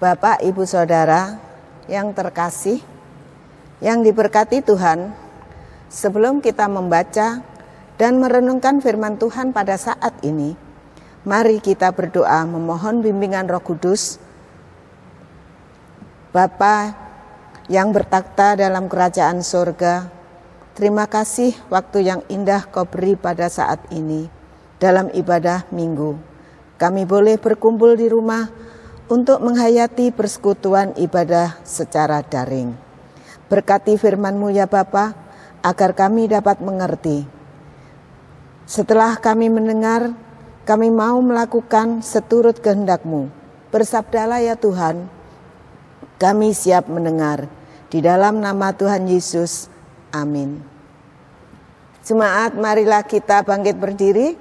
Bapak, Ibu, Saudara yang terkasih, yang diberkati Tuhan, sebelum kita membaca dan merenungkan firman Tuhan pada saat ini, mari kita berdoa memohon bimbingan Roh Kudus. Bapa yang bertakhta dalam kerajaan surga, terima kasih waktu yang indah Kau beri pada saat ini dalam ibadah minggu. Kami boleh berkumpul di rumah untuk menghayati persekutuan ibadah secara daring. Berkati firman-Mu ya Bapa, agar kami dapat mengerti. Setelah kami mendengar, kami mau melakukan seturut kehendak-Mu. Bersabdalah ya Tuhan, kami siap mendengar. Di dalam nama Tuhan Yesus, amin. Jemaat, marilah kita bangkit berdiri,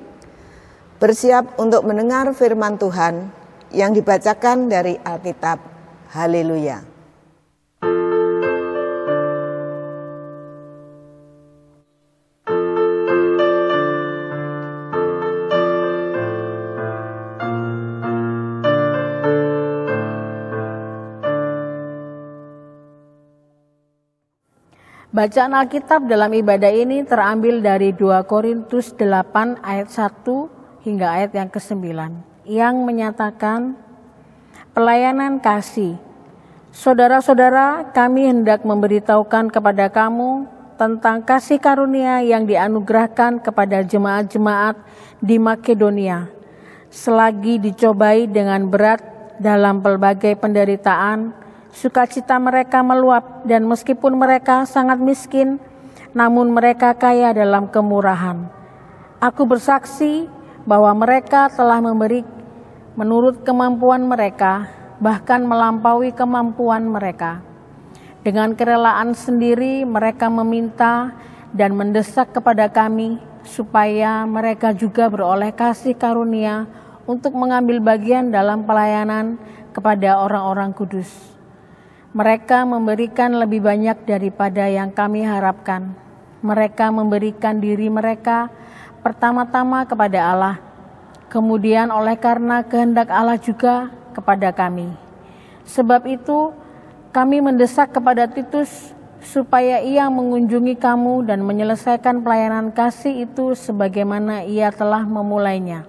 bersiap untuk mendengar firman Tuhan yang dibacakan dari Alkitab. Haleluya. Bacaan Alkitab dalam ibadah ini terambil dari 2 Korintus 8 ayat 1 hingga ayat yang ke-9 yang menyatakan pelayanan kasih. Saudara-saudara, kami hendak memberitahukan kepada kamu tentang kasih karunia yang dianugerahkan kepada jemaat-jemaat di Makedonia. Selagi dicobai dengan berat dalam pelbagai penderitaan, sukacita mereka meluap, dan meskipun mereka sangat miskin, namun mereka kaya dalam kemurahan. Aku bersaksi bahwa mereka telah memberi menurut kemampuan mereka, bahkan melampaui kemampuan mereka. Dengan kerelaan sendiri mereka meminta dan mendesak kepada kami supaya mereka juga beroleh kasih karunia untuk mengambil bagian dalam pelayanan kepada orang-orang kudus. Mereka memberikan lebih banyak daripada yang kami harapkan. Mereka memberikan diri mereka pertama-tama kepada Allah, kemudian oleh karena kehendak Allah juga kepada kami. Sebab itu kami mendesak kepada Titus supaya ia mengunjungi kamu dan menyelesaikan pelayanan kasih itu sebagaimana ia telah memulainya.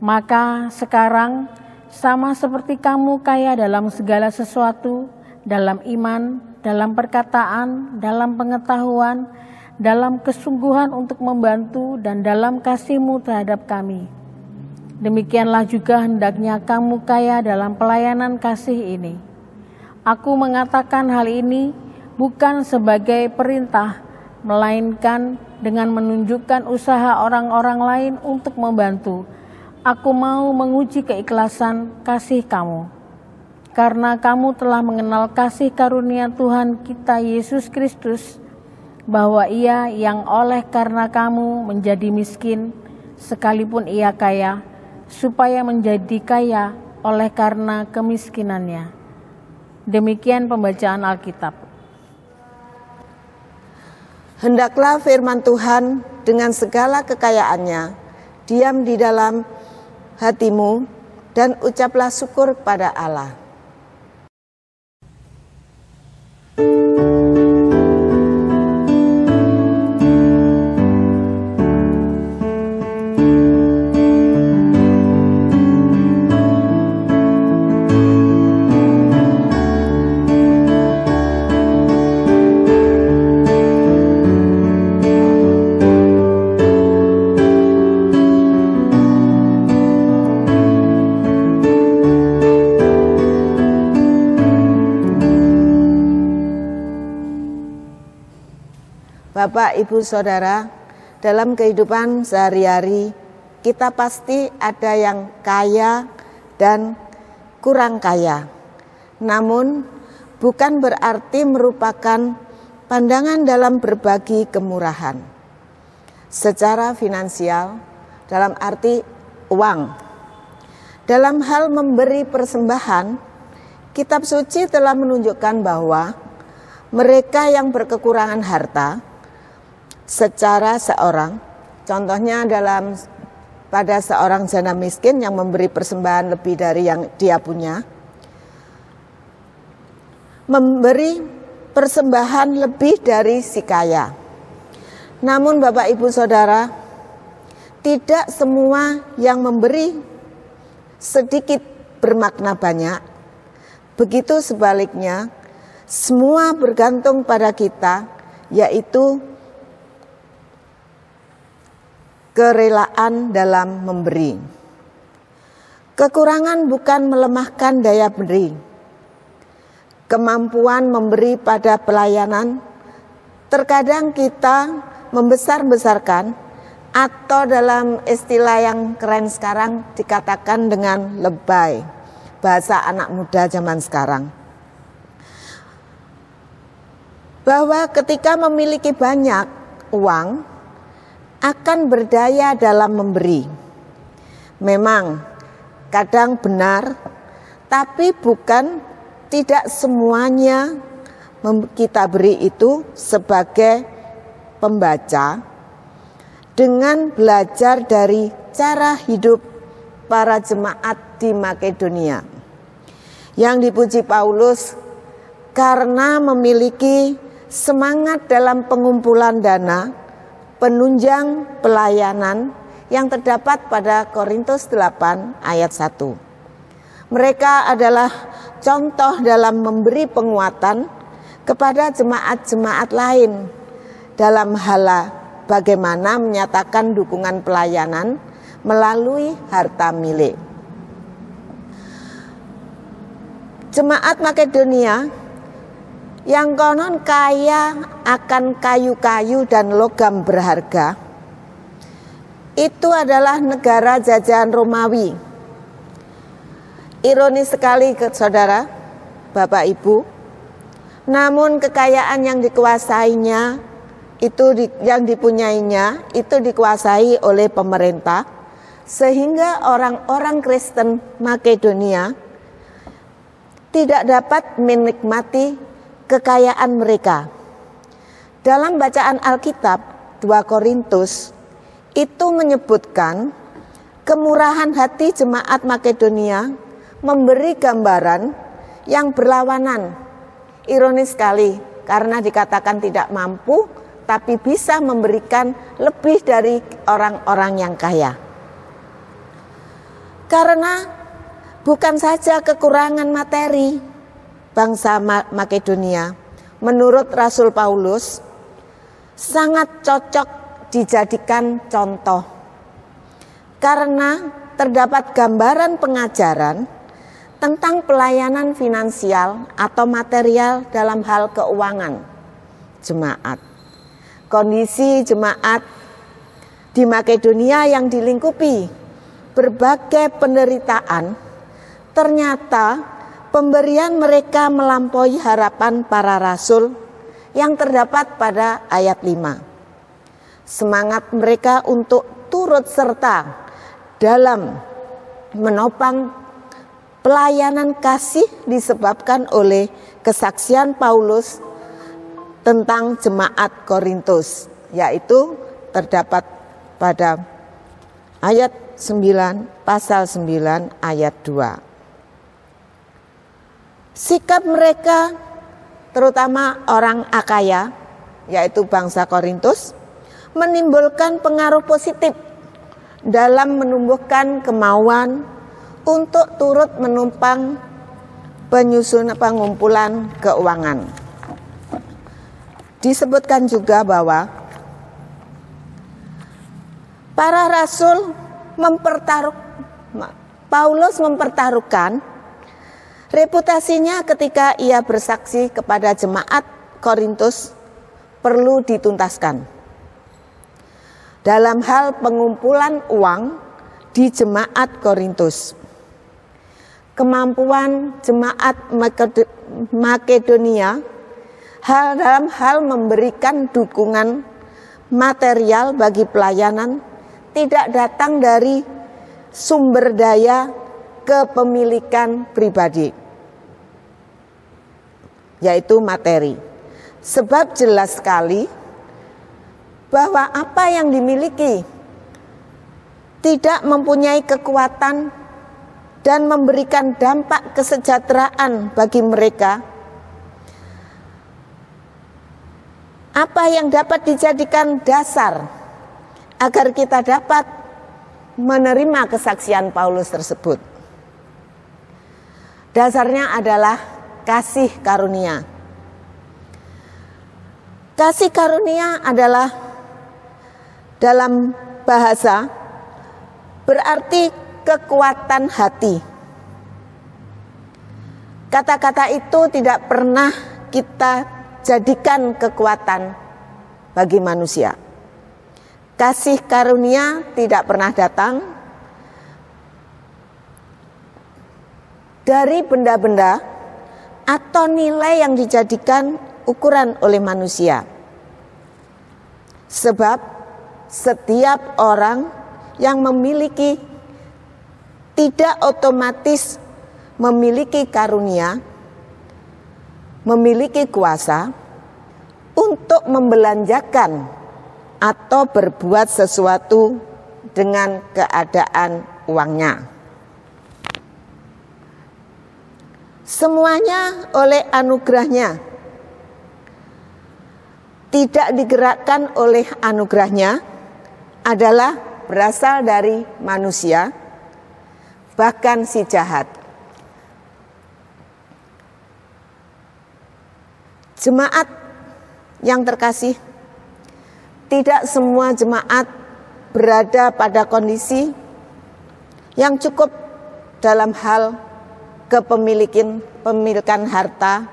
Maka sekarang sama seperti kamu kaya dalam segala sesuatu, dalam iman, dalam perkataan, dalam pengetahuan, dalam kesungguhan untuk membantu, dan dalam kasih-Mu terhadap kami. Demikianlah juga hendaknya kamu kaya dalam pelayanan kasih ini. Aku mengatakan hal ini bukan sebagai perintah, melainkan dengan menunjukkan usaha orang-orang lain untuk membantu. Aku mau menguji keikhlasan kasih kamu, karena kamu telah mengenal kasih karunia Tuhan kita Yesus Kristus, bahwa Ia yang oleh karena kamu menjadi miskin, sekalipun Ia kaya, supaya menjadi kaya oleh karena kemiskinannya. Demikian pembacaan Alkitab. Hendaklah firman Tuhan dengan segala kekayaannya diam di dalam hatimu, dan ucaplah syukur pada Allah. Bapak, Ibu, Saudara, dalam kehidupan sehari-hari kita pasti ada yang kaya dan kurang kaya. Namun bukan berarti merupakan pandangan dalam berbagi kemurahan. Secara finansial, dalam arti uang. Dalam hal memberi persembahan, kitab suci telah menunjukkan bahwa mereka yang berkekurangan harta secara seorang, contohnya pada seorang janda miskin yang memberi persembahan lebih dari yang dia punya, memberi persembahan lebih dari si kaya. Namun Bapak Ibu Saudara, tidak semua yang memberi sedikit bermakna banyak. Begitu sebaliknya, semua bergantung pada kita, yaitu kerelaan dalam memberi. Kekurangan bukan melemahkan daya beri. Kemampuan memberi pada pelayanan, terkadang kita membesar-besarkan, atau dalam istilah yang keren sekarang dikatakan dengan lebay, bahasa anak muda zaman sekarang. Bahwa ketika memiliki banyak uang, akan berdaya dalam memberi. Memang kadang benar, tapi bukan tidak semuanya kita beri itu sebagai pembaca dengan belajar dari cara hidup para jemaat di Makedonia. Yang dipuji Paulus karena memiliki semangat dalam pengumpulan dana, penunjang pelayanan yang terdapat pada Korintus 8 ayat 1. Mereka adalah contoh dalam memberi penguatan kepada jemaat-jemaat lain dalam hal bagaimana menyatakan dukungan pelayanan melalui harta milik. Jemaat Makedonia yang konon kaya akan kayu-kayu dan logam berharga, itu adalah negara jajahan Romawi. Ironis sekali saudara, Bapak Ibu, namun kekayaan yang dikuasainya, yang dipunyainya itu dikuasai oleh pemerintah, sehingga orang-orang Kristen Makedonia tidak dapat menikmati kekayaan mereka. Dalam bacaan Alkitab 2 Korintus itu menyebutkan kemurahan hati jemaat Makedonia memberi gambaran yang berlawanan. Ironis sekali karena dikatakan tidak mampu tapi bisa memberikan lebih dari orang-orang yang kaya. Karena bukan saja kekurangan materi bangsa Makedonia, menurut Rasul Paulus sangat cocok dijadikan contoh. Karena terdapat gambaran pengajaran tentang pelayanan finansial atau material dalam hal keuangan jemaat. Kondisi jemaat di Makedonia yang dilingkupi berbagai penderitaan, ternyata pemberian mereka melampaui harapan para rasul yang terdapat pada ayat 5. Semangat mereka untuk turut serta dalam menopang pelayanan kasih disebabkan oleh kesaksian Paulus tentang jemaat Korintus, yaitu terdapat pada ayat 9, pasal 9 ayat 2. Sikap mereka, terutama orang Akaya, yaitu bangsa Korintus, menimbulkan pengaruh positif dalam menumbuhkan kemauan untuk turut menumpang penyusunan pengumpulan keuangan. Disebutkan juga bahwa para rasul Paulus mempertaruhkan reputasinya ketika ia bersaksi kepada jemaat Korintus perlu dituntaskan. Dalam hal pengumpulan uang di jemaat Korintus, kemampuan jemaat Makedonia dalam hal memberikan dukungan material bagi pelayanan tidak datang dari sumber daya kepemilikan pribadi, yaitu materi. Sebab jelas sekali bahwa apa yang dimiliki tidak mempunyai kekuatan dan memberikan dampak kesejahteraan bagi mereka Apa yang dapat dijadikan dasar agar kita dapat menerima kesaksian Paulus tersebut? Dasarnya adalah kasih karunia. Kasih karunia adalah dalam bahasa berarti kekuatan hati. Kata-kata itu tidak pernah kita jadikan kekuatan bagi manusia. Kasih karunia tidak pernah datang dari benda-benda atau nilai yang dijadikan ukuran oleh manusia. Sebab setiap orang yang memiliki tidak otomatis memiliki karunia, memiliki kuasa untuk membelanjakan atau berbuat sesuatu dengan keadaan uangnya. Semuanya oleh anugerahnya, tidak digerakkan oleh anugerahnya, adalah berasal dari manusia, bahkan si jahat. Jemaat yang terkasih, tidak semua jemaat berada pada kondisi yang cukup dalam hal kepemilikan harta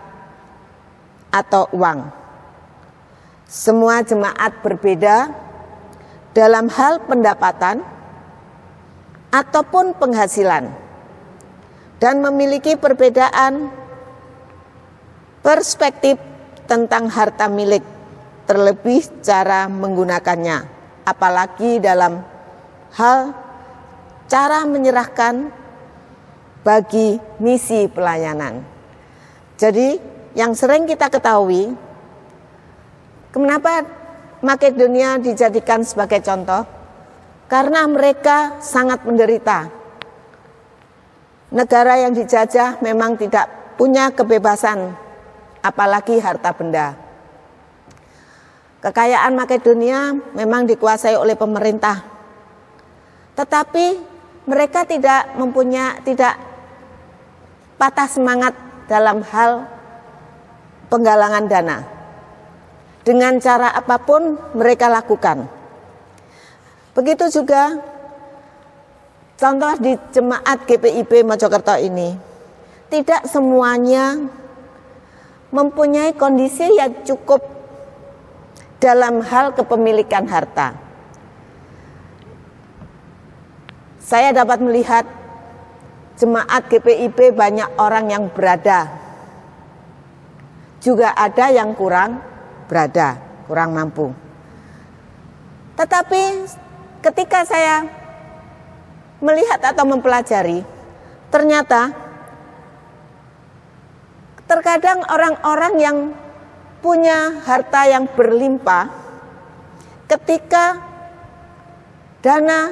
atau uang. Semua jemaat berbeda dalam hal pendapatan ataupun penghasilan dan memiliki perbedaan perspektif tentang harta milik, terlebih cara menggunakannya, apalagi dalam hal cara menyerahkan bagi misi pelayanan. Jadi yang sering kita ketahui, kenapa Makedonia dijadikan sebagai contoh? Karena mereka sangat menderita. Negara yang dijajah memang tidak punya kebebasan, apalagi harta benda. Kekayaan Makedonia memang dikuasai oleh pemerintah, tetapi mereka tidak patah semangat dalam hal penggalangan dana. Dengan cara apapun mereka lakukan. Begitu juga contoh di jemaat GPIB Mojokerto ini, tidak semuanya mempunyai kondisi yang cukup dalam hal kepemilikan harta. Saya dapat melihat jemaat GPIB banyak orang yang berada, juga ada yang kurang berada, kurang mampu. Tetapi ketika saya melihat atau mempelajari, ternyata terkadang orang-orang yang punya harta yang berlimpah, ketika dana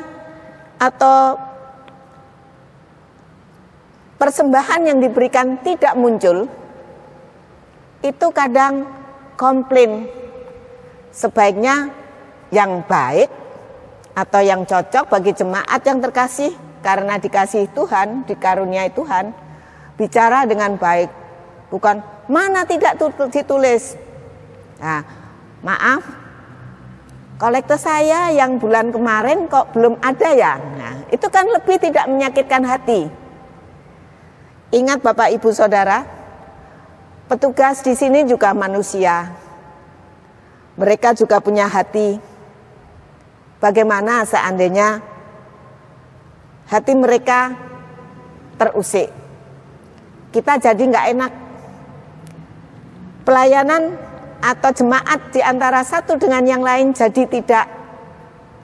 atau persembahan yang diberikan tidak muncul, itu kadang komplain. Sebaiknya yang baik atau yang cocok bagi jemaat yang terkasih, karena dikasih Tuhan, dikaruniai Tuhan, bicara dengan baik, bukan mana tidak ditulis. Nah, maaf, kolektor saya yang bulan kemarin kok belum ada ya. Nah, itu kan lebih tidak menyakitkan hati. Ingat Bapak Ibu Saudara, petugas di sini juga manusia. Mereka juga punya hati. Bagaimana seandainya hati mereka terusik? Kita jadi nggak enak. Pelayanan atau jemaat di antara satu dengan yang lain jadi tidak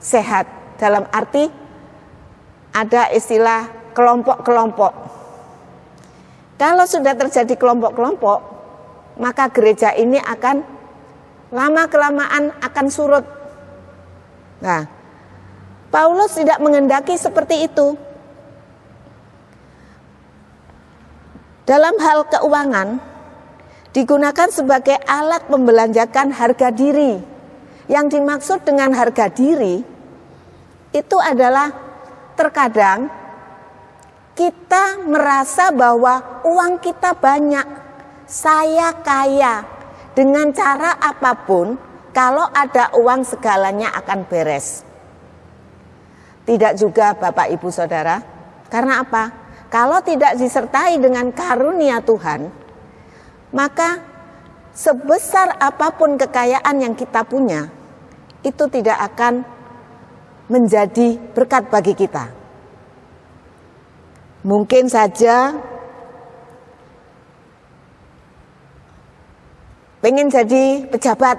sehat. Dalam arti ada istilah kelompok-kelompok. Kalau sudah terjadi kelompok-kelompok, maka gereja ini akan lama-kelamaan akan surut. Nah, Paulus tidak menghendaki seperti itu. Dalam hal keuangan, digunakan sebagai alat membelanjakan harga diri. Yang dimaksud dengan harga diri itu adalah terkadang kita merasa bahwa uang kita banyak, saya kaya, dengan cara apapun, kalau ada uang segalanya akan beres. Tidak juga Bapak Ibu Saudara, karena apa? Kalau tidak disertai dengan karunia Tuhan, maka sebesar apapun kekayaan yang kita punya, itu tidak akan menjadi berkat bagi kita. Mungkin saja pengen jadi pejabat,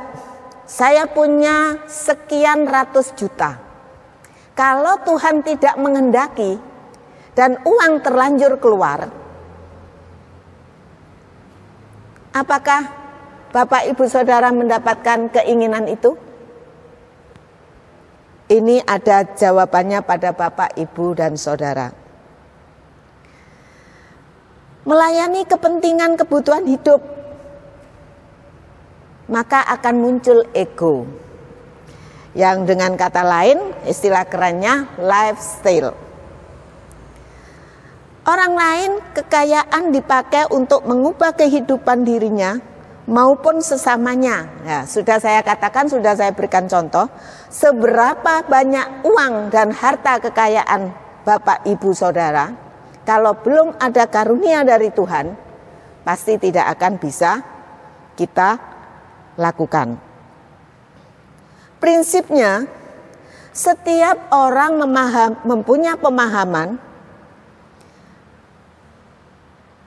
saya punya sekian ratus juta. Kalau Tuhan tidak menghendaki dan uang terlanjur keluar, apakah Bapak Ibu Saudara mendapatkan keinginan itu? Ini ada jawabannya pada Bapak Ibu dan Saudara. Melayani kepentingan kebutuhan hidup, maka akan muncul ego. Yang dengan kata lain, istilah kerennya lifestyle. Orang lain kekayaan dipakai untuk mengubah kehidupan dirinya maupun sesamanya. Ya, sudah saya katakan, sudah saya berikan contoh, seberapa banyak uang dan harta kekayaan Bapak Ibu Saudara, kalau belum ada karunia dari Tuhan, pasti tidak akan bisa kita lakukan. Prinsipnya, setiap orang mempunyai pemahaman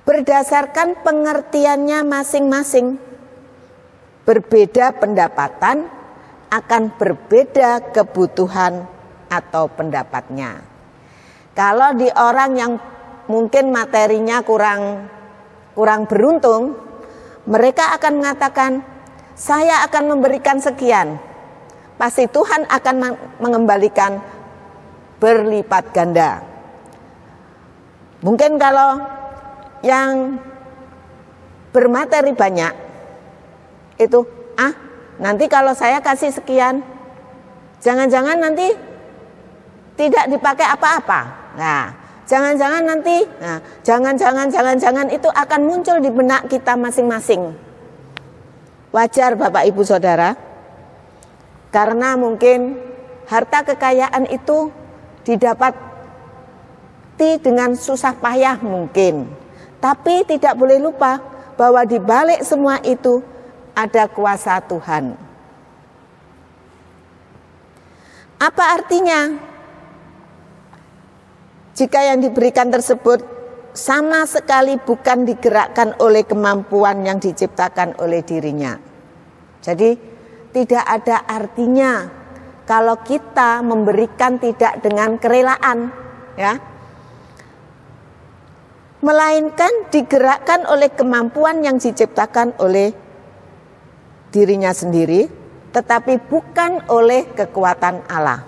berdasarkan pengertiannya masing-masing. Berbeda pendapatan akan berbeda kebutuhan atau pendapatnya. Kalau di orang yang mungkin materinya kurang beruntung, mereka akan mengatakan, saya akan memberikan sekian, pasti Tuhan akan mengembalikan berlipat ganda. Mungkin kalau yang bermateri banyak, itu nanti kalau saya kasih sekian, jangan-jangan nanti tidak dipakai apa-apa. Nah, jangan-jangan nanti, jangan-jangan itu akan muncul di benak kita masing-masing. Wajar Bapak Ibu Saudara, karena mungkin harta kekayaan itu didapati dengan susah payah mungkin. Tapi tidak boleh lupa bahwa di balik semua itu ada kuasa Tuhan. Apa artinya? Jika yang diberikan tersebut sama sekali bukan digerakkan oleh kemampuan yang diciptakan oleh dirinya. Jadi tidak ada artinya kalau kita memberikan tidak dengan kerelaan, ya. Melainkan digerakkan oleh kemampuan yang diciptakan oleh dirinya sendiri, tetapi bukan oleh kekuatan Allah.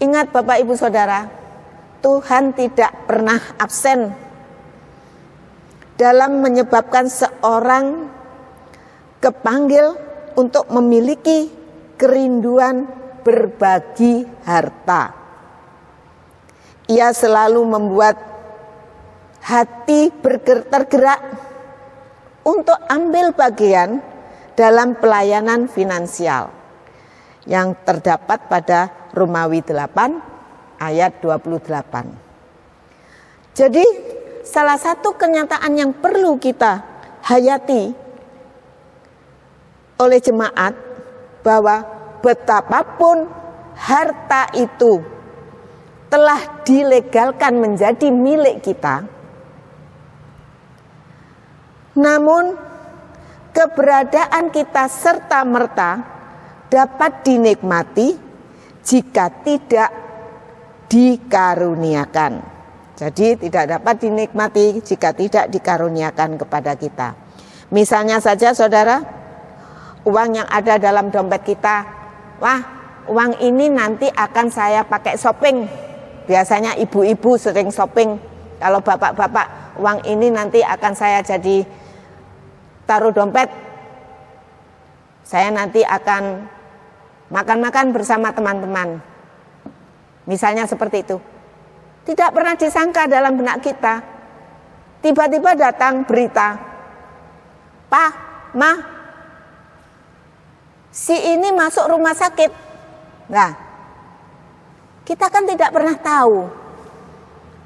Ingat Bapak Ibu Saudara, Tuhan tidak pernah absen dalam menyebabkan seorang kepanggil untuk memiliki kerinduan berbagi harta. Ia selalu membuat hati tergerak untuk ambil bagian dalam pelayanan finansial yang terdapat pada Romawi 8 ayat 28. Jadi salah satu kenyataan yang perlu kita hayati oleh jemaat bahwa betapapun harta itu telah dilegalkan menjadi milik kita, namun keberadaan kita serta-merta dapat dinikmati jika tidak dikaruniakan. Jadi tidak dapat dinikmati jika tidak dikaruniakan kepada kita. Misalnya saja saudara, uang yang ada dalam dompet kita, wah uang ini nanti akan saya pakai shopping. Biasanya ibu-ibu sering shopping. Kalau bapak-bapak, uang ini nanti akan saya jadi taruh dompet, saya nanti akan makan-makan bersama teman-teman. Misalnya seperti itu. Tidak pernah disangka dalam benak kita. Tiba-tiba datang berita, "Pak, Ma, si ini masuk rumah sakit." Nah, kita kan tidak pernah tahu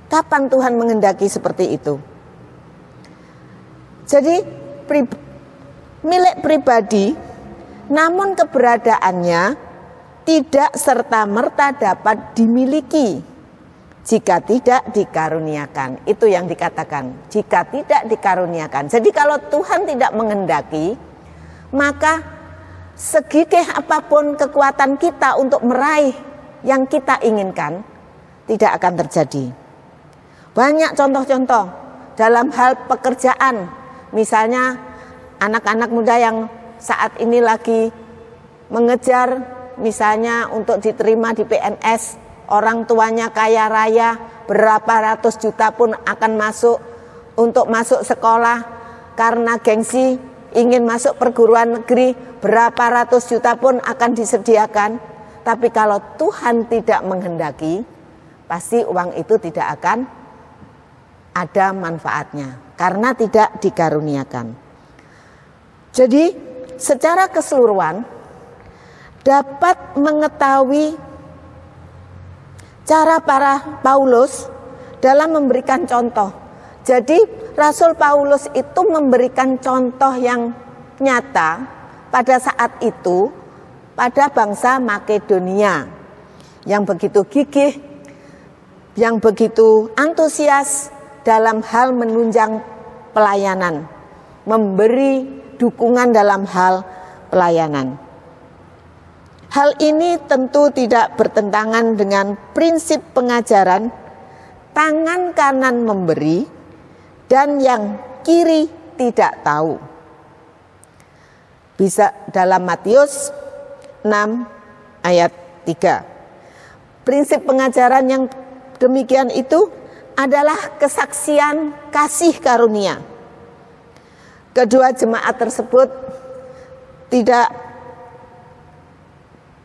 kapan Tuhan menghendaki seperti itu. Jadi milik pribadi, namun keberadaannya tidak serta-merta dapat dimiliki jika tidak dikaruniakan. Itu yang dikatakan, jika tidak dikaruniakan. Jadi kalau Tuhan tidak menghendaki, maka segigih apapun kekuatan kita untuk meraih yang kita inginkan, tidak akan terjadi. Banyak contoh-contoh dalam hal pekerjaan. Misalnya anak-anak muda yang saat ini lagi mengejar misalnya untuk diterima di PNS, orang tuanya kaya raya, berapa ratus juta pun akan masuk untuk masuk sekolah karena gengsi ingin masuk perguruan negeri, berapa ratus juta pun akan disediakan. Tapi kalau Tuhan tidak menghendaki, pasti uang itu tidak akan ada manfaatnya karena tidak dikaruniakan. Jadi secara keseluruhan dapat mengetahui cara para Paulus dalam memberikan contoh. Jadi Rasul Paulus itu memberikan contoh yang nyata pada saat itu pada bangsa Makedonia yang begitu gigih, yang begitu antusias dalam hal menunjang pelayanan, memberi dukungan dalam hal pelayanan. Hal ini tentu tidak bertentangan dengan prinsip pengajaran tangan kanan memberi dan yang kiri tidak tahu. Bisa dalam Matius 6 ayat 3. Prinsip pengajaran yang demikian itu adalah kesaksian kasih karunia. Kedua jemaat tersebut tidak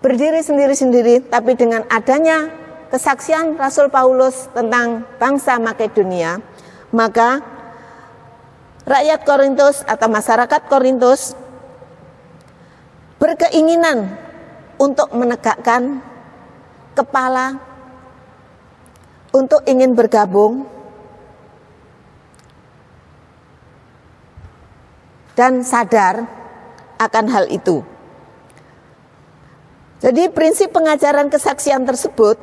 berdiri sendiri-sendiri, tapi dengan adanya kesaksian Rasul Paulus tentang bangsa Makedonia, maka rakyat Korintus atau masyarakat Korintus berkeinginan untuk menegakkan kepala, untuk ingin bergabung dan sadar akan hal itu. Jadi prinsip pengajaran kesaksian tersebut,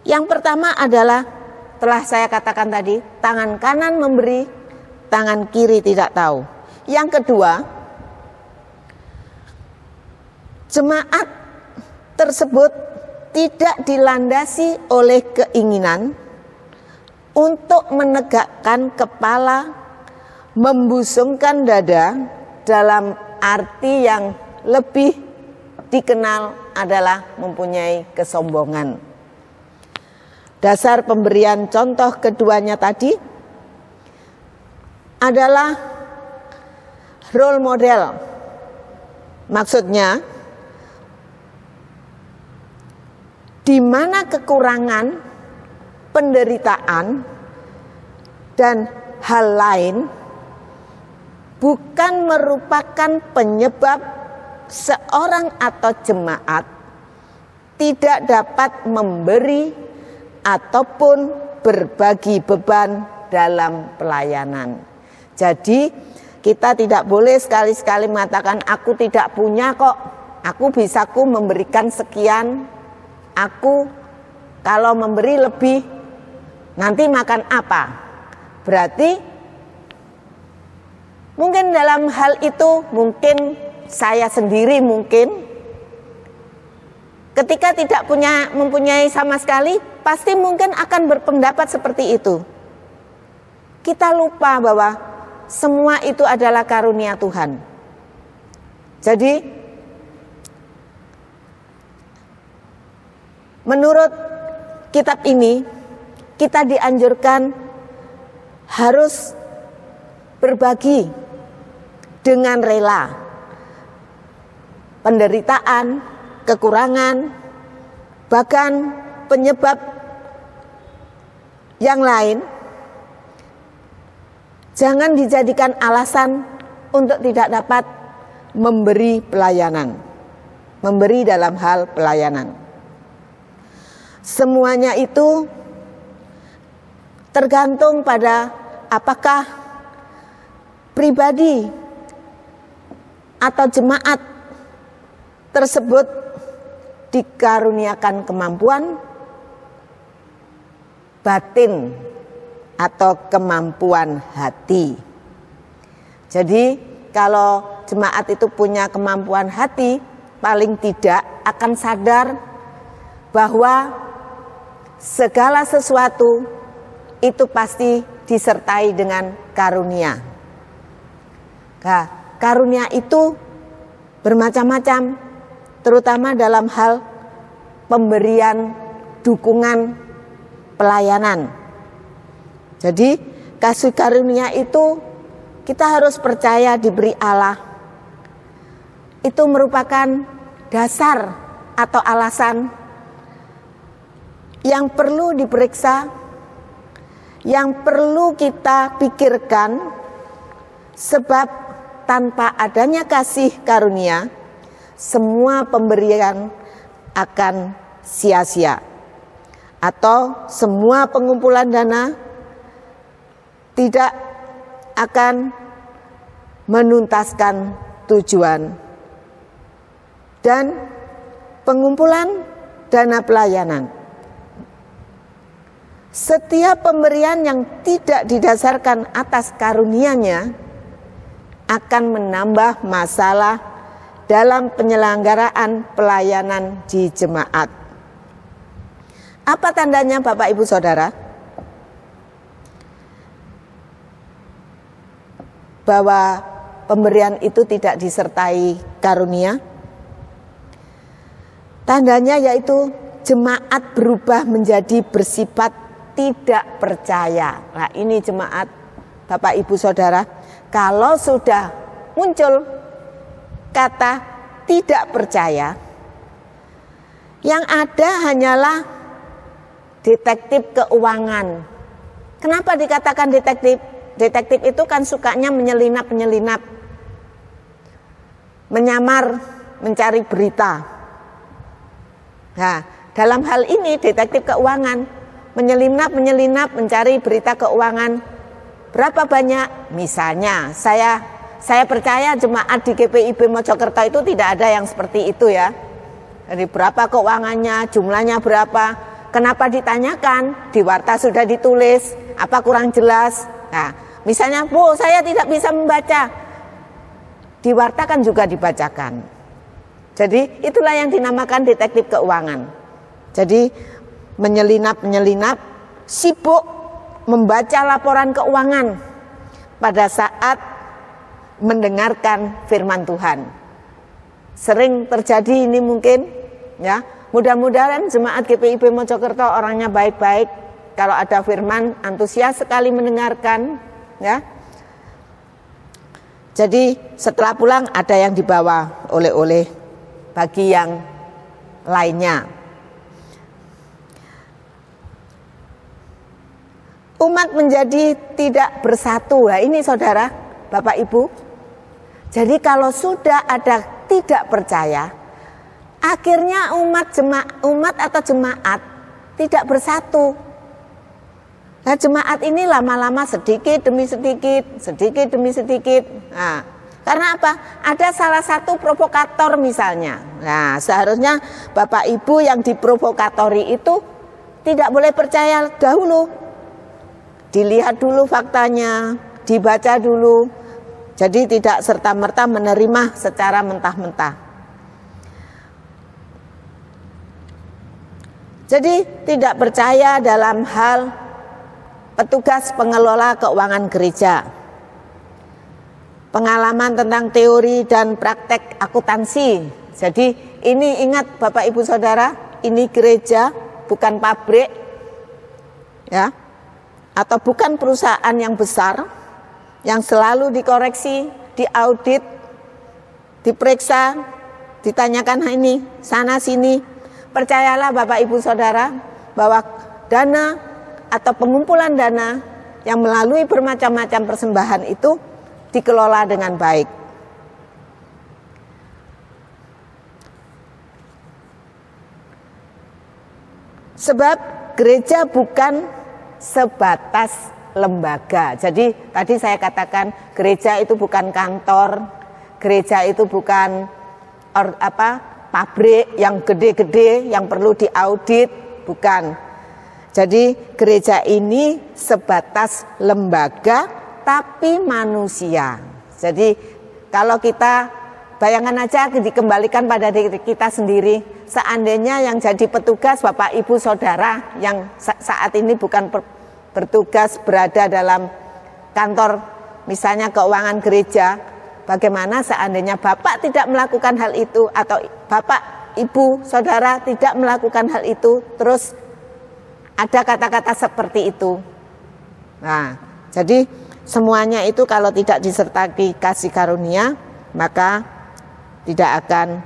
yang pertama adalah telah saya katakan tadi, tangan kanan memberi, tangan kiri tidak tahu. Yang kedua, jemaat tersebut tidak dilandasi oleh keinginan untuk menegakkan kepala, membusungkan dada, dalam arti yang lebih dikenal adalah mempunyai kesombongan. Dasar pemberian contoh keduanya tadi adalah role model. Maksudnya, di mana kekurangan, penderitaan, dan hal lain bukan merupakan penyebab seorang atau jemaat tidak dapat memberi ataupun berbagi beban dalam pelayanan. Jadi kita tidak boleh sekali-sekali mengatakan aku tidak punya kok, aku bisaku memberikan sekian, aku kalau memberi lebih nanti makan apa. Berarti mungkin dalam hal itu mungkin saya sendiri mungkin ketika tidak mempunyai sama sekali, pasti mungkin akan berpendapat seperti itu. Kita lupa bahwa semua itu adalah karunia Tuhan. Jadi, menurut kitab ini, kita dianjurkan harus berbagi dengan rela penderitaan, kekurangan, bahkan penyebab yang lain. Jangan dijadikan alasan untuk tidak dapat memberi pelayanan, memberi dalam hal pelayanan. Semuanya itu tergantung pada apakah pribadi atau jemaat tersebut dikaruniakan kemampuan batin atau kemampuan hati. Jadi kalau jemaat itu punya kemampuan hati, paling tidak akan sadar bahwa segala sesuatu itu pasti disertai dengan karunia. Nah, karunia itu bermacam-macam, terutama dalam hal pemberian dukungan pelayanan. Jadi kasih karunia itu kita harus percaya diberi Allah. Itu merupakan dasar atau alasan yang perlu diperiksa, yang perlu kita pikirkan, sebab tanpa adanya kasih karunia, semua pemberian akan sia-sia, atau semua pengumpulan dana tidak akan menuntaskan tujuan. Dan pengumpulan dana pelayanan, setiap pemberian yang tidak didasarkan atas karunia-Nya akan menambah masalah dalam penyelenggaraan pelayanan di jemaat. Apa tandanya Bapak Ibu Saudara? Bahwa pemberian itu tidak disertai karunia? Tandanya yaitu jemaat berubah menjadi bersifat tidak percaya. Nah, ini jemaat Bapak Ibu Saudara, kalau sudah muncul kata tidak percaya, yang ada hanyalah detektif keuangan. Kenapa dikatakan detektif? Detektif itu kan sukanya menyelinap-menyelinap, menyamar, mencari berita. Nah, dalam hal ini detektif keuangan menyelinap-menyelinap mencari berita keuangan. Berapa banyak? Misalnya saya percaya jemaat di GPIB Mojokerto itu tidak ada yang seperti itu ya. Jadi berapa keuangannya, jumlahnya berapa? Kenapa ditanyakan? Di warta sudah ditulis, apa kurang jelas? Nah, misalnya, Bu, saya tidak bisa membaca. Di warta kan juga dibacakan. Jadi itulah yang dinamakan detektif keuangan. Jadi menyelinap, sibuk membaca laporan keuangan pada saat mendengarkan firman Tuhan. Sering terjadi ini mungkin ya. Mudah-mudahan jemaat GPIB Mojokerto orangnya baik-baik. Kalau ada firman antusias sekali mendengarkan ya. Jadi setelah pulang ada yang dibawa oleh-oleh bagi yang lainnya. Umat menjadi tidak bersatu. Nah, ini saudara, Bapak Ibu. Jadi kalau sudah ada tidak percaya, akhirnya umat atau jemaat tidak bersatu. Nah, jemaat ini lama-lama sedikit demi sedikit. Nah, karena apa? Ada salah satu provokator misalnya. Nah, seharusnya Bapak Ibu yang diprovokatori itu tidak boleh percaya dahulu. Dilihat dulu faktanya, dibaca dulu. Jadi tidak serta-merta menerima secara mentah-mentah. Jadi tidak percaya dalam hal petugas pengelola keuangan gereja. Pengalaman tentang teori dan praktek akuntansi. Jadi ini ingat Bapak Ibu Saudara, ini gereja bukan pabrik. Ya. atau bukan perusahaan yang besar, yang selalu dikoreksi, diaudit, diperiksa, ditanyakan ini, sana sini. Percayalah Bapak Ibu Saudara bahwa dana atau pengumpulan dana yang melalui bermacam-macam persembahan itu dikelola dengan baik. Sebab gereja bukan sebatas lembaga. Jadi tadi saya katakan gereja itu bukan kantor, gereja itu bukan pabrik yang gede-gede yang perlu diaudit, bukan. Jadi gereja ini sebatas lembaga tapi manusia. Jadi kalau kita bayangkan aja dikembalikan pada diri kita sendiri, seandainya yang jadi petugas Bapak Ibu Saudara yang saat ini bukan bertugas berada dalam kantor misalnya keuangan gereja, bagaimana seandainya Bapak tidak melakukan hal itu atau Bapak Ibu Saudara tidak melakukan hal itu, terus ada kata-kata seperti itu. Nah, jadi semuanya itu kalau tidak disertai kasih karunia, maka tidak akan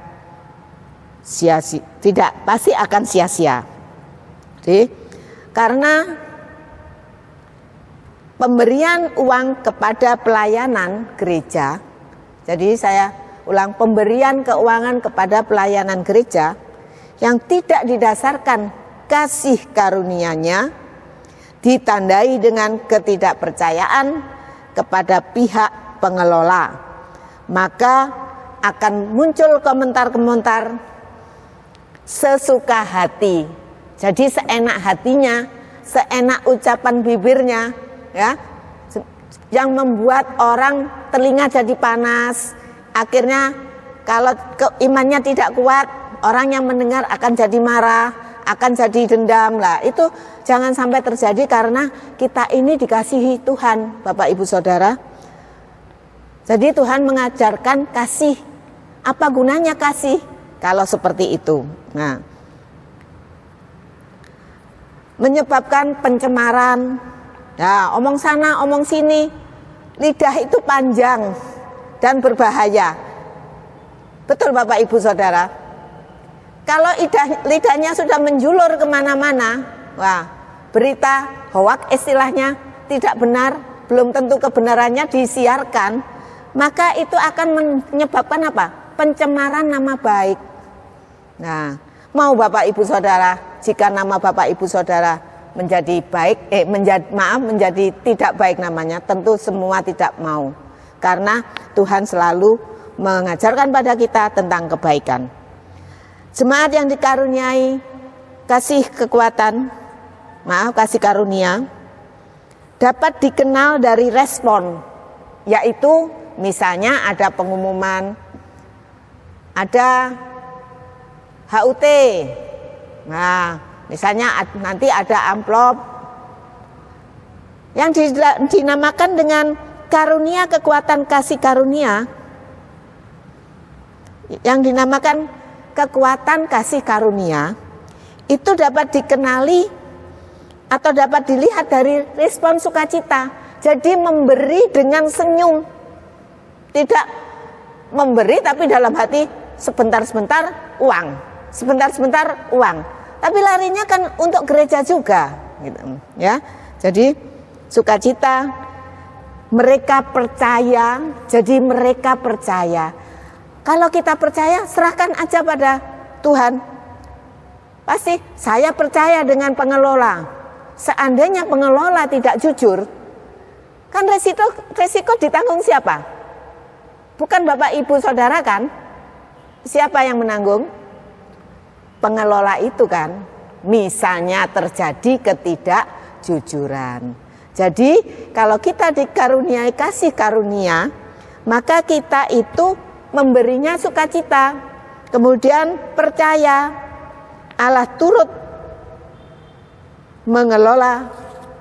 sia-sia, pasti akan sia-sia. Jadi, karena pemberian uang kepada pelayanan gereja, jadi saya ulang, pemberian keuangan kepada pelayanan gereja yang tidak didasarkan kasih karunia-Nya ditandai dengan ketidakpercayaan kepada pihak pengelola, maka akan muncul komentar-komentar sesuka hati. Jadi seenak hatinya, seenak ucapan bibirnya, ya, yang membuat orang telinga jadi panas. Akhirnya kalau imannya tidak kuat, orang yang mendengar akan jadi marah, akan jadi dendam. Lah itu jangan sampai terjadi, karena kita ini dikasihi Tuhan, Bapak Ibu Saudara. Jadi Tuhan mengajarkan kasih. Apa gunanya kasih kalau seperti itu? Nah, menyebabkan pencemaran. Nah, omong sana, omong sini. Lidah itu panjang dan berbahaya. Betul Bapak Ibu Saudara? Kalau lidahnya sudah menjulur kemana-mana, wah, berita hoak istilahnya, tidak benar, belum tentu kebenarannya disiarkan, maka itu akan menyebabkan apa? Pencemaran nama baik. Nah, mau Bapak Ibu Saudara, jika nama Bapak Ibu Saudara menjadi baik, menjadi tidak baik namanya, tentu semua tidak mau. Karena Tuhan selalu mengajarkan pada kita tentang kebaikan. Jemaat yang dikaruniai kasih kekuatan, kasih karunia, dapat dikenal dari respon, yaitu misalnya ada pengumuman, ada HUT, nah misalnya nanti ada amplop yang dinamakan dengan karunia kekuatan kasih karunia, yang dinamakan kekuatan kasih karunia, itu dapat dikenali atau dapat dilihat dari respon sukacita. Jadi memberi dengan senyum, tidak memberi tapi dalam hati sebentar-sebentar uang, sebentar-sebentar uang, tapi larinya kan untuk gereja juga, gitu, ya. Jadi sukacita, mereka percaya, jadi mereka percaya. Kalau kita percaya, serahkan aja pada Tuhan. Pasti saya percaya dengan pengelola. Seandainya pengelola tidak jujur, kan resiko ditanggung siapa? Bukan Bapak Ibu Saudara kan? Siapa yang menanggung? Pengelola itu kan. Misalnya terjadi ketidakjujuran. Jadi kalau kita dikaruniai kasih karunia, maka kita itu memberinya sukacita, kemudian percaya Allah turut mengelola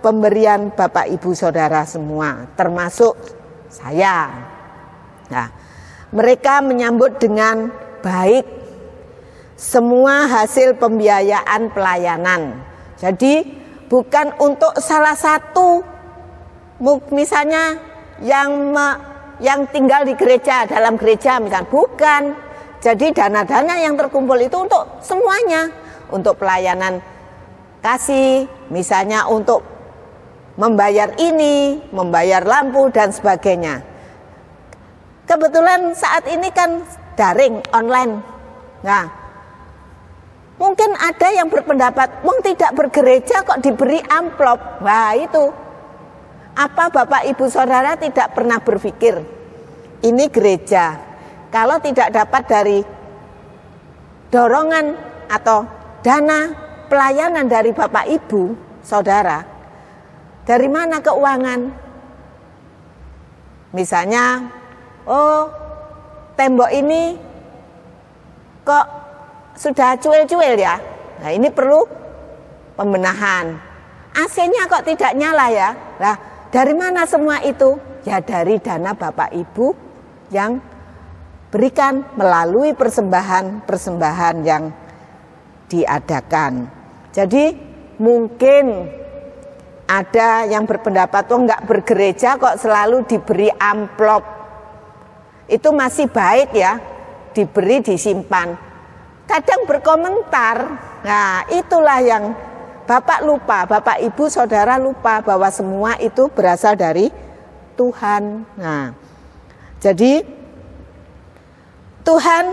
pemberian Bapak Ibu Saudara semua, termasuk saya. Nah, mereka menyambut dengan baik semua hasil pembiayaan pelayanan. Jadi bukan untuk salah satu, misalnya yang tinggal di gereja, dalam gereja misalnya, bukan. Jadi dana-dana yang terkumpul itu untuk semuanya, untuk pelayanan kasih, misalnya untuk membayar ini, membayar lampu dan sebagainya. Kebetulan saat ini kan daring, online. Nah, mungkin ada yang berpendapat, wong tidak bergereja kok diberi amplop. Wah, itu. Apa Bapak Ibu Saudara tidak pernah berpikir, ini gereja, kalau tidak dapat dari dorongan atau dana pelayanan dari Bapak Ibu Saudara, dari mana keuangan? Misalnya, oh, tembok ini kok sudah cuil-cuil ya. Nah, ini perlu pembenahan. AC-nya kok tidak nyala ya. Nah, dari mana semua itu? Ya dari dana Bapak Ibu yang berikan melalui persembahan-persembahan yang diadakan. Jadi mungkin ada yang berpendapat, oh nggak bergereja kok selalu diberi amplop. Itu masih baik ya, diberi disimpan. Kadang berkomentar, nah itulah yang Bapak lupa, Bapak Ibu Saudara lupa bahwa semua itu berasal dari Tuhan. Nah, jadi Tuhan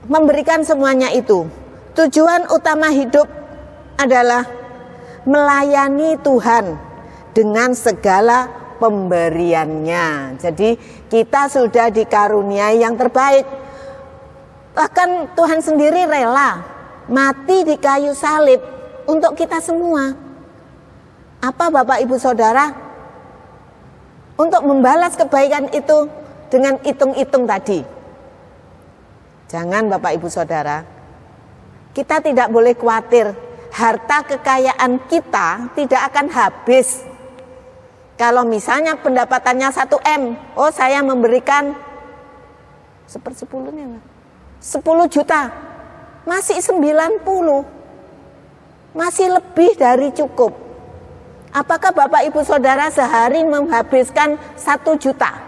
memberikan semuanya itu. Tujuan utama hidup adalah melayani Tuhan dengan segala pemberiannya. Jadi kita sudah dikaruniai yang terbaik. Bahkan Tuhan sendiri rela mati di kayu salib untuk kita semua. Apa Bapak Ibu Saudara? Untuk membalas kebaikan itu dengan hitung-hitung tadi. Jangan Bapak Ibu Saudara, kita tidak boleh khawatir harta kekayaan kita tidak akan habis. Kalau misalnya pendapatannya 1M, oh saya memberikan 10 juta, masih 90, masih lebih dari cukup. Apakah Bapak Ibu Saudara sehari menghabiskan 1 juta?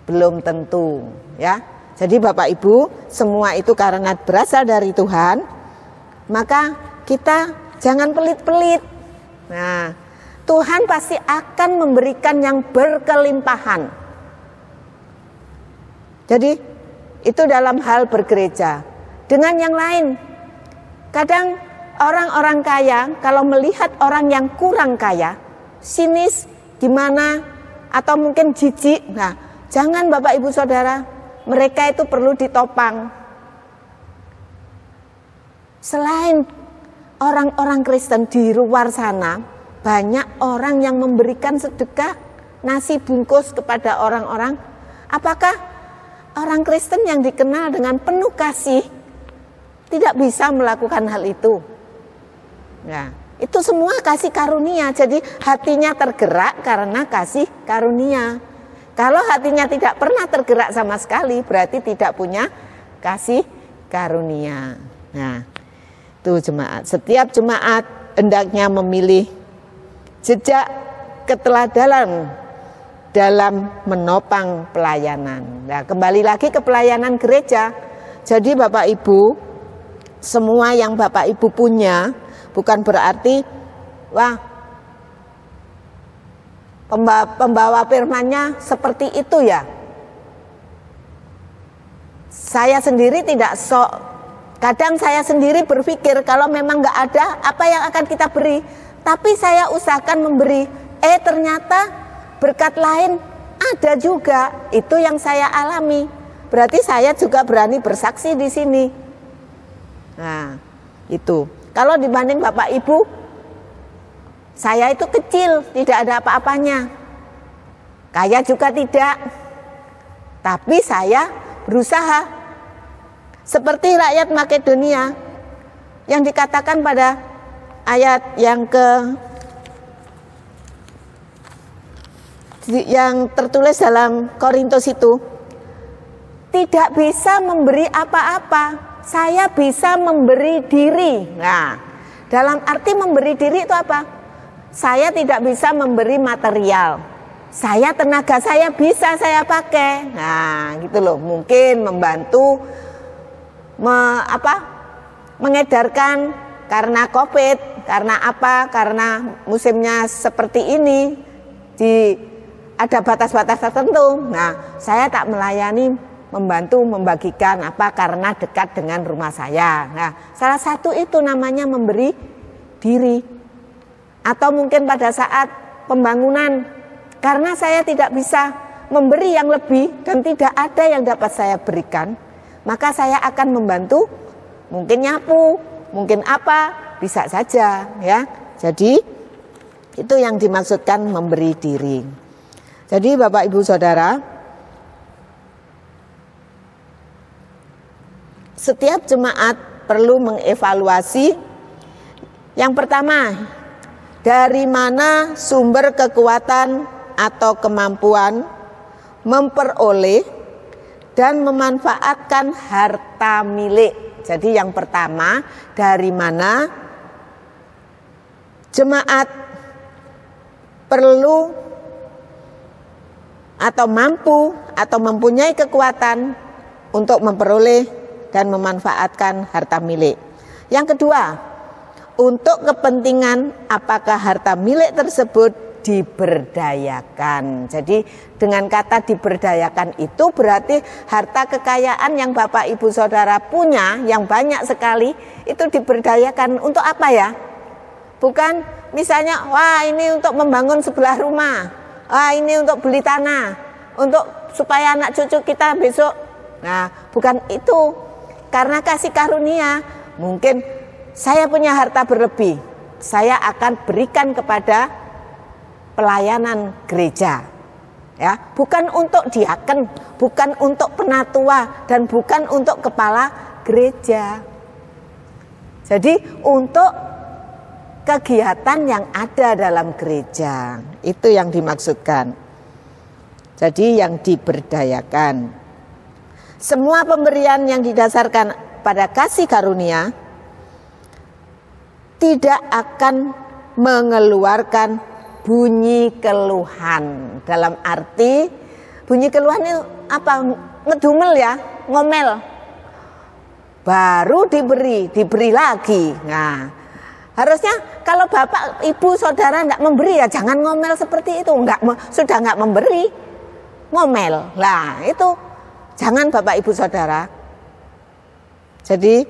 Belum tentu ya. Jadi Bapak Ibu, semua itu karena berasal dari Tuhan, maka kita jangan pelit-pelit. Nah, Tuhan pasti akan memberikan yang berkelimpahan. Jadi itu dalam hal bergereja. Dengan yang lain, kadang orang-orang kaya kalau melihat orang yang kurang kaya, sinis, gimana, atau mungkin jijik. Nah, jangan Bapak Ibu Saudara, mereka itu perlu ditopang. Selain orang-orang Kristen di luar sana, banyak orang yang memberikan sedekah nasi bungkus kepada orang-orang. Apakah orang Kristen yang dikenal dengan penuh kasih tidak bisa melakukan hal itu? Nah, itu semua kasih karunia. Jadi hatinya tergerak karena kasih karunia. Kalau hatinya tidak pernah tergerak sama sekali, berarti tidak punya kasih karunia. Nah, itu jemaat. Setiap jemaat hendaknya memilih jejak keteladanan dalam menopang pelayanan. Nah, kembali lagi ke pelayanan gereja. Jadi Bapak Ibu, semua yang Bapak Ibu punya bukan berarti wah pembawa firman-Nya seperti itu ya. Saya sendiri tidak sok. Kadang saya sendiri berpikir kalau memang nggak ada, apa yang akan kita beri? Tapi saya usahakan memberi. Ternyata berkat lain ada juga. Itu yang saya alami. Berarti saya juga berani bersaksi di sini. Nah, itu. Kalau dibanding Bapak Ibu, saya itu kecil, tidak ada apa-apanya. Kaya juga tidak. Tapi saya berusaha. Seperti rakyat Makedonia yang dikatakan pada ayat yang tertulis dalam Korintus itu, tidak bisa memberi apa-apa Saya bisa memberi diri. Nah, dalam arti memberi diri itu apa? Saya tidak bisa memberi material. Tenaga saya bisa saya pakai. Nah, gitu loh. Mungkin membantu mengedarkan karena COVID, karena apa? Karena musimnya seperti ini, ada batas-batas tertentu. Nah, saya tak melayani, membantu membagikan apa? Karena dekat dengan rumah saya. Nah, salah satu itu namanya memberi diri. Atau mungkin pada saat pembangunan, karena saya tidak bisa memberi yang lebih dan tidak ada yang dapat saya berikan, maka saya akan membantu, mungkin nyapu, mungkin apa, bisa saja ya. Jadi itu yang dimaksudkan memberi diri. Jadi Bapak Ibu Saudara, setiap jemaat perlu mengevaluasi yang pertama, dari mana sumber kekuatan atau kemampuan memperoleh dan memanfaatkan harta milik. Jadi yang pertama, dari mana jemaat perlu atau mampu atau mempunyai kekuatan untuk memperoleh dan memanfaatkan harta milik. Yang kedua, untuk kepentingan apakah harta milik tersebut diberdayakan. Jadi dengan kata diberdayakan itu berarti harta kekayaan yang Bapak Ibu Saudara punya yang banyak sekali itu diberdayakan untuk apa ya? Bukan misalnya, wah ini untuk membangun sebelah rumah, wah ini untuk beli tanah, untuk supaya anak cucu kita besok. Nah, bukan itu. Karena kasih karunia, mungkin saya punya harta berlebih, saya akan berikan kepada pelayanan gereja, ya, bukan untuk diaken, bukan untuk penatua, dan bukan untuk kepala gereja. Jadi untuk kegiatan yang ada dalam gereja, itu yang dimaksudkan. Jadi yang diberdayakan. Semua pemberian yang didasarkan pada kasih karunia tidak akan mengeluarkan bunyi keluhan. Dalam arti bunyi keluhan itu apa? Ngedumel ya, ngomel. Baru diberi lagi. Nah, harusnya kalau Bapak Ibu Saudara tidak memberi ya jangan ngomel seperti itu. Sudah nggak memberi, ngomel. Lah itu jangan Bapak Ibu Saudara. Jadi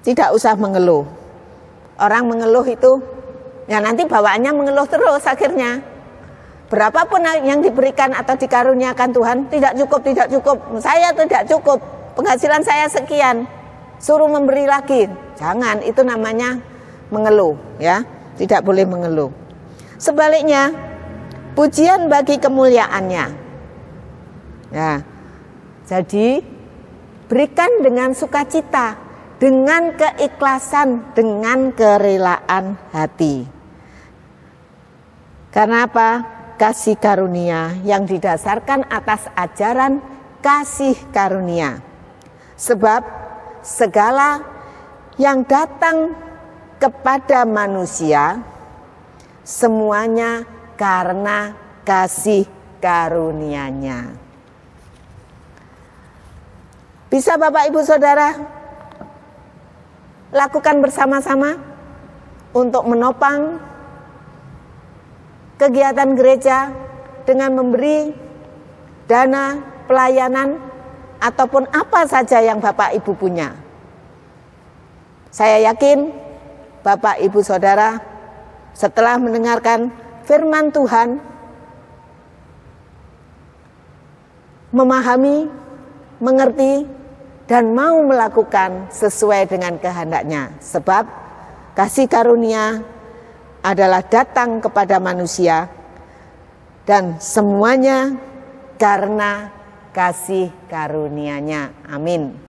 tidak usah mengeluh. Orang mengeluh itu ya nanti bawaannya mengeluh terus akhirnya. Berapapun yang diberikan atau dikaruniakan Tuhan, tidak cukup. Saya tidak cukup, penghasilan saya sekian, suruh memberi lagi. Jangan, itu namanya mengeluh ya. Tidak boleh mengeluh. Sebaliknya, pujian bagi kemuliaannya. Ya. Jadi berikan dengan sukacita, dengan keikhlasan, dengan kerelaan hati. Karena apa? Kasih karunia yang didasarkan atas ajaran kasih karunia. Sebab segala yang datang kepada manusia semuanya karena kasih karunia-Nya. Bisa Bapak Ibu Saudara lakukan bersama-sama untuk menopang kegiatan gereja dengan memberi dana pelayanan ataupun apa saja yang Bapak Ibu punya. Saya yakin Bapak Ibu Saudara setelah mendengarkan firman Tuhan memahami, mengerti, dan mau melakukan sesuai dengan kehendaknya. Sebab kasih karunia adalah datang kepada manusia dan semuanya karena kasih karunia-Nya. Amin.